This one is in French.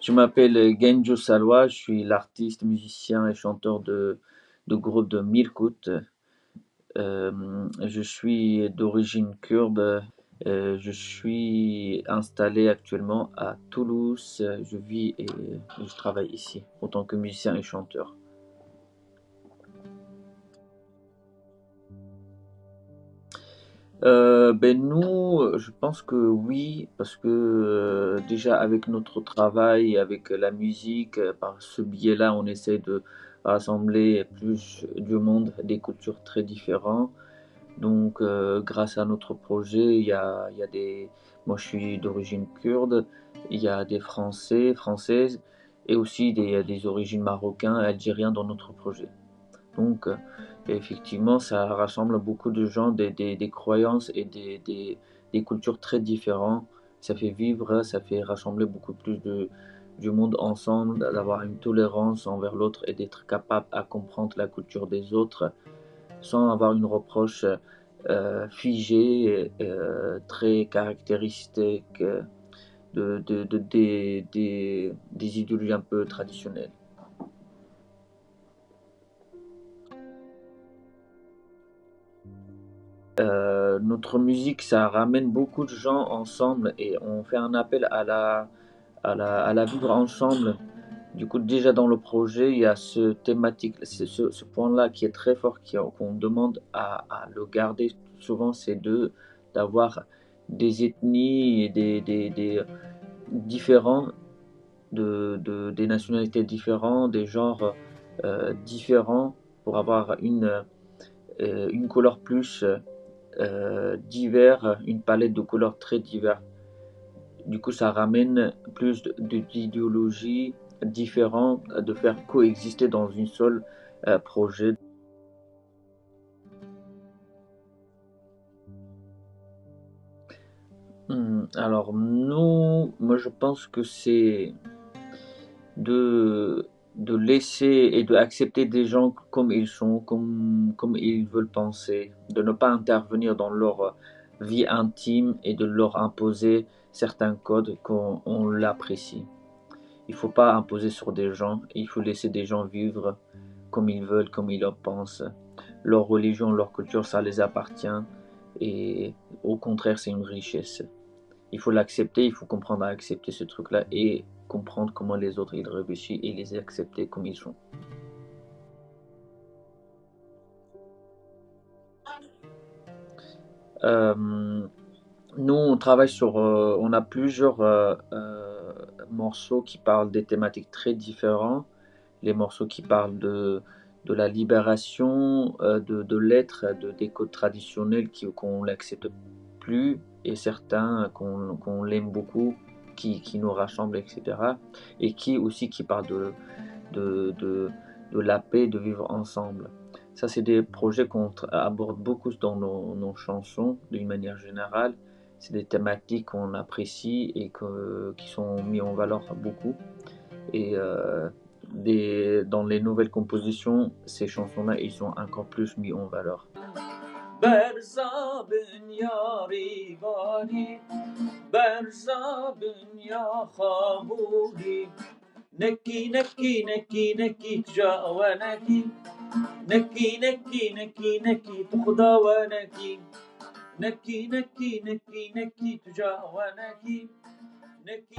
Je m'appelle Genjo Salwa, je suis l'artiste, musicien et chanteur de groupe de Mirkut. Je suis d'origine kurde. Je suis installé actuellement à Toulouse. Je vis et je travaille ici en tant que musicien et chanteur. Nous, je pense que oui, parce que déjà avec notre travail, avec la musique, par ce biais-là, on essaie de rassembler plus du monde, des cultures très différentes. Donc, grâce à notre projet, il y a des... Moi, je suis d'origine kurde, il y a des Français, Françaises, et aussi des origines marocains et algériens dans notre projet. Donc, effectivement, ça rassemble beaucoup de gens, des croyances et des cultures très différentes. Ça fait vivre, ça fait rassembler beaucoup plus du monde ensemble, d'avoir une tolérance envers l'autre et d'être capable à comprendre la culture des autres sans avoir une reproche figée, très caractéristique des idéologies un peu traditionnelles. Notre musique, ça ramène beaucoup de gens ensemble et on fait un appel à la vivre ensemble. Du coup, déjà dans le projet, il y a ce thématique, ce point-là qui est très fort, qu'on demande à le garder souvent, c'est d'avoir des ethnies et des différents, des nationalités différentes, des genres différents, pour avoir une couleur plus divers, une palette de couleurs très diverses. Du coup, ça ramène plus d'idéologies différentes de faire coexister dans une seule projet. Alors, nous, moi je pense que c'est de, de laisser et d'accepter des gens comme ils sont, comme ils veulent penser, de ne pas intervenir dans leur vie intime et de leur imposer certains codes qu'on l'apprécie. Il ne faut pas imposer sur des gens, il faut laisser des gens vivre comme ils veulent, comme ils le pensent. Leur religion, leur culture, ça les appartient et au contraire, c'est une richesse. Il faut l'accepter, il faut comprendre à accepter ce truc-là et comprendre comment les autres ils réfléchissent et les accepter comme ils sont. Euh, Nous, on travaille sur, on a plusieurs morceaux qui parlent des thématiques très différentes. Les morceaux qui parlent de la libération, de l'être, des codes traditionnels qu'on n'accepte plus, et certains qu'on l'aime beaucoup, qui nous rassemblent, etc. Et qui aussi qui parlent de, de, de la paix, de vivre ensemble. Ça, c'est des projets qu'on aborde beaucoup dans nos chansons, d'une manière générale. C'est des thématiques qu'on apprécie et qui sont mis en valeur beaucoup. Et dans les nouvelles compositions, ces chansons-là, ils sont encore plus mis en valeur. نكي نكي نكي نكي تجاونكي نكي نكي نكي نكي تخضونكي نكي نكي نكي نكي تجاونكي نكي